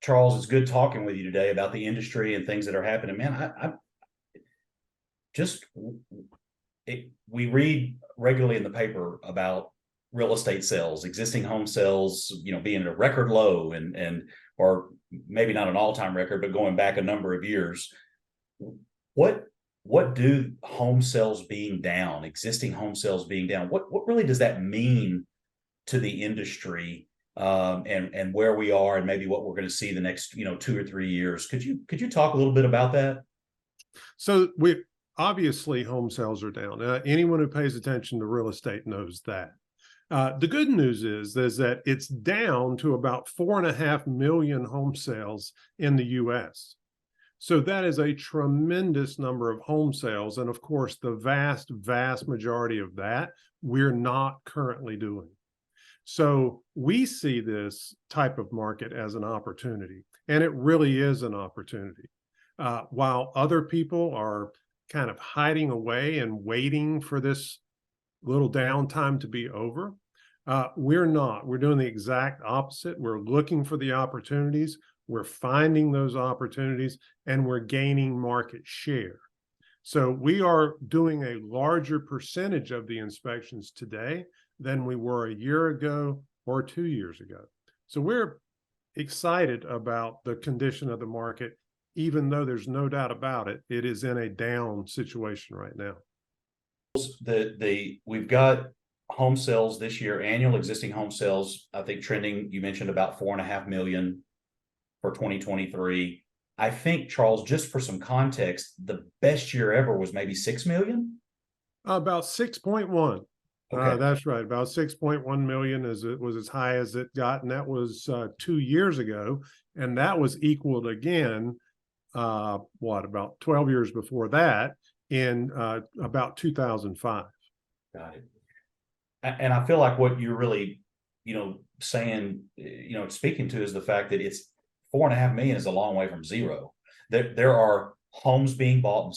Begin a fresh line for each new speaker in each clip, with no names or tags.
Charles, it's good talking with you today about the industry and things that are happening. Man, I just we read regularly in the paper about real estate sales, existing home sales, being at a record low and or maybe not an all-time record, but going back a number of years. What do home sales being down, existing home sales being down, what really does that mean to the industry, and where we are and maybe what we're going to see the next 2 or 3 years? Could you talk a little bit about that?
So we obviously home sales are down. Anyone who pays attention to real estate knows that. The good news is that it's down to about 4.5 million home sales in the U.S. So that is a tremendous number of home sales. And of course, the vast, vast majority of that we're not currently doing. So we see this type of market as an opportunity, and it really is an opportunity. While other people are kind of hiding away and waiting for this little downtime to be over, we're not. We're doing the exact opposite. We're looking for the opportunities. We're finding those opportunities, and we're gaining market share. So we are doing a larger percentage of the inspections today than we were a year ago or 2 years ago. So we're excited about the condition of the market, even though there's no doubt about it, it is in a down situation right now.
We've got home sales this year, annual existing home sales, I think trending, you mentioned about 4.5 million for 2023. I think, Charles, just for some context, the best year ever was maybe 6 million?
About 6.1.
Okay.
That's right. About 6.1 million it was as high as it got. And that was 2 years ago. And that was equaled again, about 12 years before that in about 2005.
Got it. And I feel like what you're really, saying, speaking to is the fact that it's 4.5 million is a long way from zero. There are homes being bought and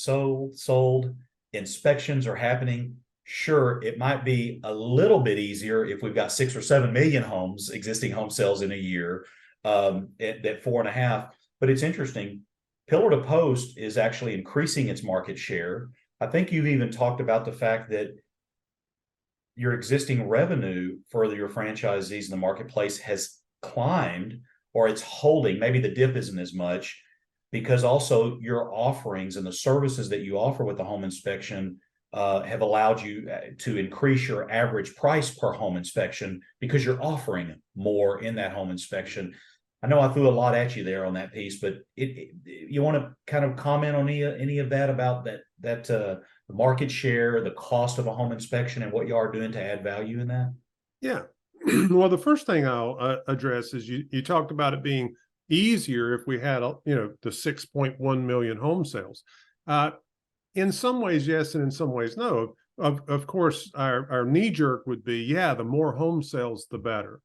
sold. Inspections are happening. Sure, it might be a little bit easier if we've got 6 or 7 million homes, existing home sales in a year, at 4.5. But it's interesting. Pillar to Post is actually increasing its market share. I think you've even talked about the fact that your existing revenue for your franchisees in the marketplace has climbed, or it's holding. Maybe the dip isn't as much, because also your offerings and the services that you offer with the home inspection have allowed you to increase your average price per home inspection because you're offering more in that home inspection. I know I threw a lot at you there on that piece, but you want to kind of comment on any of that, about that the market share, the cost of a home inspection, and what you are doing to add value in that?
Yeah. Well, the first thing I'll address is you talked about it being easier if we had, the 6.1 million home sales. In some ways, yes, and in some ways, no. Of course, our knee jerk would be, yeah, the more home sales, the better.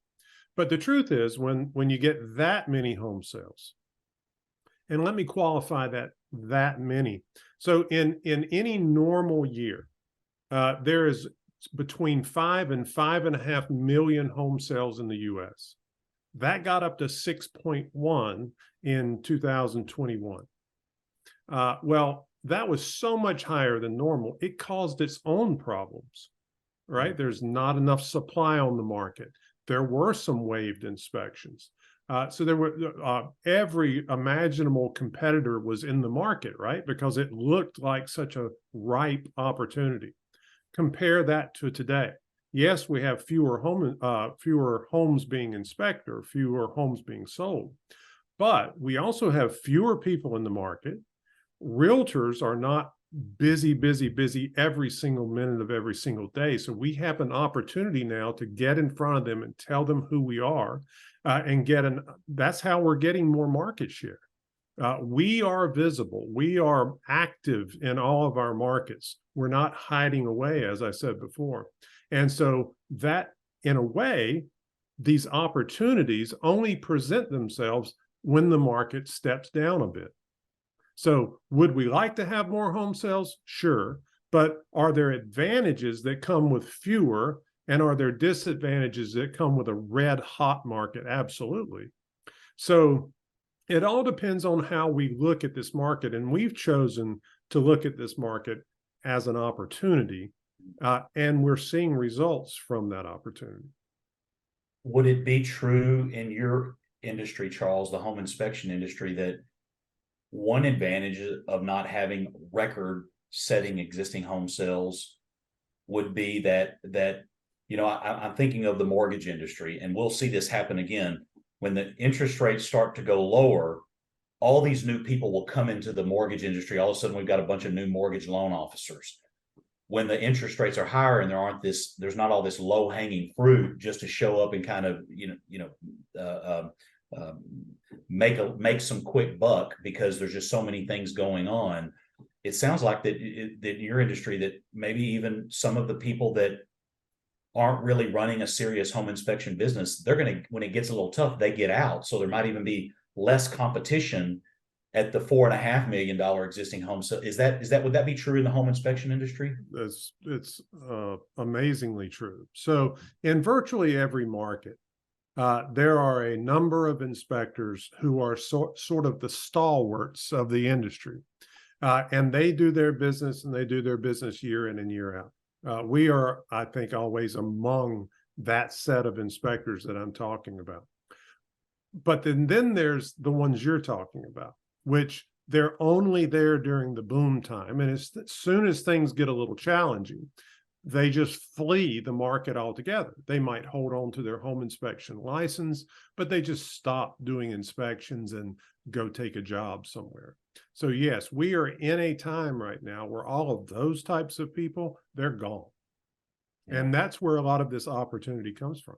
But the truth is, when you get that many home sales, and let me qualify that many. So in any normal year, there is between 5 and 5.5 million home sales in the U.S. That got up to 6.1 in 2021. Well, that was so much higher than normal. It caused its own problems, right? There's not enough supply on the market. There were some waived inspections. So there were every imaginable competitor was in the market, right? Because it looked like such a ripe opportunity. Compare that to today. Yes, we have fewer homes being inspected, or fewer homes being sold, but we also have fewer people in the market. Realtors are not busy every single minute of every single day. So we have an opportunity now to get in front of them and tell them who we are, and that's how we're getting more market share. We are visible. We are active in all of our markets. We're not hiding away, as I said before. And so that, in a way, these opportunities only present themselves when the market steps down a bit. So would we like to have more home sales? Sure. But are there advantages that come with fewer, and are there disadvantages that come with a red hot market? Absolutely. So It all depends on how we look at this market, and we've chosen to look at this market as an opportunity, and we're seeing results from that opportunity.
Would it be true in your industry, Charles, the home inspection industry, that one advantage of not having record-setting existing home sales would be that I'm thinking of the mortgage industry, and we'll see this happen again when the interest rates start to go lower. All these new people will come into the mortgage industry. All of a sudden, we've got a bunch of new mortgage loan officers. When the interest rates are higher and there's not all this low hanging fruit just to show up and kind of make some quick buck because there's just so many things going on. It sounds like that in your industry that maybe even some of the people that aren't really running a serious home inspection business, they're going to, when it gets a little tough, they get out. So there might even be less competition at the $4.5 million existing home. So would that be true in the home inspection industry?
It's amazingly true. So in virtually every market, there are a number of inspectors who are sort of the stalwarts of the industry. And they do their business, and they do their business year in and year out. We are, I think, always among that set of inspectors that I'm talking about. But then there's the ones you're talking about, which they're only there during the boom time. And as soon as things get a little challenging, they just flee the market altogether. They might hold on to their home inspection license, but they just stop doing inspections and go take a job somewhere. So yes, we are in a time right now where all of those types of people, they're gone. Yeah. And that's where a lot of this opportunity comes from.